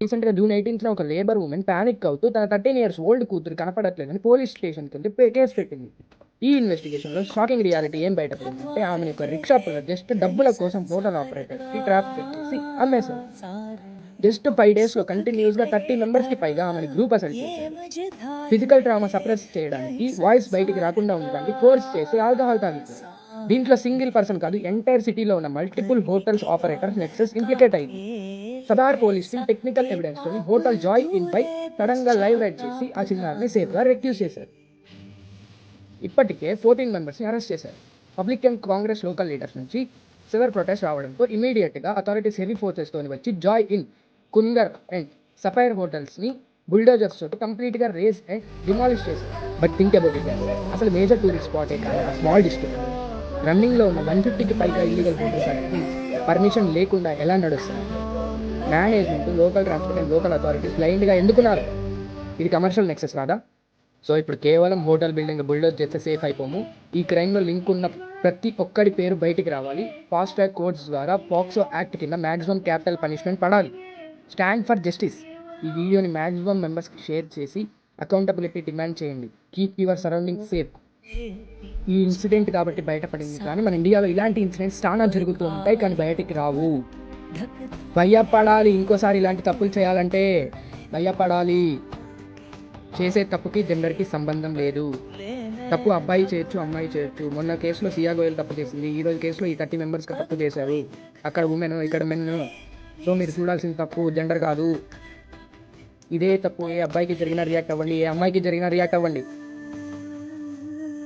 రీసెంట్‌గా జూన్ 18న ఒక labour women panic అవుతూ తన 13 ఇయర్స్ ఓల్డ్ కూతురు కనపడట్లేదని పోలీస్ స్టేషన్‌కెళ్ళి కేస్ పెట్టింది. ఈ ఇన్వెస్టిగేషన్‌లో షాకింగ్ రియాలిటీ ఏం బయటపడిందంటే ఆమెని ఒక రిక్షా పుల్ల జస్ట్ డబ్బుల కోసం హోటల్ ఆపరేటర్‌కి ట్రాప్ పెట్టేసి అమ్మేశారు. జస్ట్ 5 డేస్‌లో కంటిన్యూయస్‌గా 30 మెంబర్స్‌కి పైగా ఆమెని గ్రూప్ అసైన్ చేశారు. ఫిజికల్ ట్రామా సప్రెస్ చేయడానికి, వాయిస్ బయటికి రాకుండా ఉండడానికి ఫోర్స్ చేసి ఆల్కహాల్ తాగించారు. దీంట్లో సింగిల్ పర్సన్ కాదు ఎంటైర్ సిటీలో ఉన్న multiple hotels operators nexus implicate అయింది. సదార్ పోలీస్ టీమ్ టెక్నికల్ ఎవిడెన్స్‌తోని హోటల్ జాయ్ ఇన్‌పై సడెన్‌గా లైవ్ రైడ్ చేసి ఆ చిన్నారిని సేఫ్‌గా రెస్క్యూ చేశారు. ఇప్పటికే 14 మెంబర్స్‌ని అరెస్ట్ చేశారు. Public and Congress local leaders నుంచి సివియర్ ప్రొటెస్ట్ రావడంతో ఇమ్మీడియట్‌గా అథారిటీస్ హెవీ ఫోర్సెస్‌తోని వచ్చి జాయ్ ఇన్, కుంగర్ అండ్ సఫైర్ హోటల్స్‌ని బుల్డోజర్స్ తోటి కంప్లీట్‌గా రేజ్ అండ్ డిమాలిష్ చేశారు. But think about it guys, అసలు మేజర్ టూరిస్ట్ స్పాటే కాదు ఆ స్మాల్ డిస్ట్రిక్ట్. రన్నింగ్‌లో ఉన్న 150కి పైగా ఇల్లీగల్ హోటల్స్ అనేవి పర్మిషన్ లేకుండా ఎలా నడుస్తున్నాయి? Management, local transport and local authorities బ్లైండ్‌గా ఎందుకున్నారు? ఇది కమర్షియల్ నెక్సెస్ కాదా? సో ఇప్పుడు కేవలం హోటల్ బిల్డింగ్ బుల్డోజ్ చేస్తే సేఫ్ అయిపోము. ఈ క్రైమ్‌లో లింక్ ఉన్న ప్రతి ఒక్కడి పేరు బయటికి రావాలి. ఫాస్ట్ ట్రాక్ కోర్ట్స్ ద్వారా పాక్సో యాక్ట్ కింద మాక్సిమం క్యాపిటల్ పనిష్మెంట్ పడాలి. Stand for justice. ఈ వీడియోని మాక్సిమం మెంబర్స్‌కి షేర్ చేసి అకౌంటబిలిటీ డిమాండ్ చేయండి. Keep your surrounding safe. ఈ ఇన్సిడెంట్ కాబట్టి బయటపడింది, కానీ మన ఇండియాలో ఇలాంటి ఇన్సిడెంట్స్ చాలా జరుగుతూ ఉంటాయి, కానీ బయటికి రావు. భయపడాలి. ఇంకోసారి ఇలాంటి తప్పులు చేయాలంటే భయపడాలి. చేసే తప్పుకి జెండర్‌కి సంబంధం లేదు. తప్పు అబ్బాయి చేయొచ్చు, అమ్మాయి చేయొచ్చు. మొన్న కేసులో సియా గోయల్ తప్పు చేసింది. ఈరోజు కేసులో ఈ 30 మెంబర్స్‌గా తప్పు చేశారు. అక్కడ వుమెన్, ఇక్కడ మెన్. సో మీరు చూడాల్సిన తప్పు జెండర్ కాదు. ఇదే తప్పు ఏ అబ్బాయికి జరిగినా రియాక్ట్ అవ్వండి, ఏ అమ్మాయికి జరిగినా రియాక్ట్ అవ్వండి.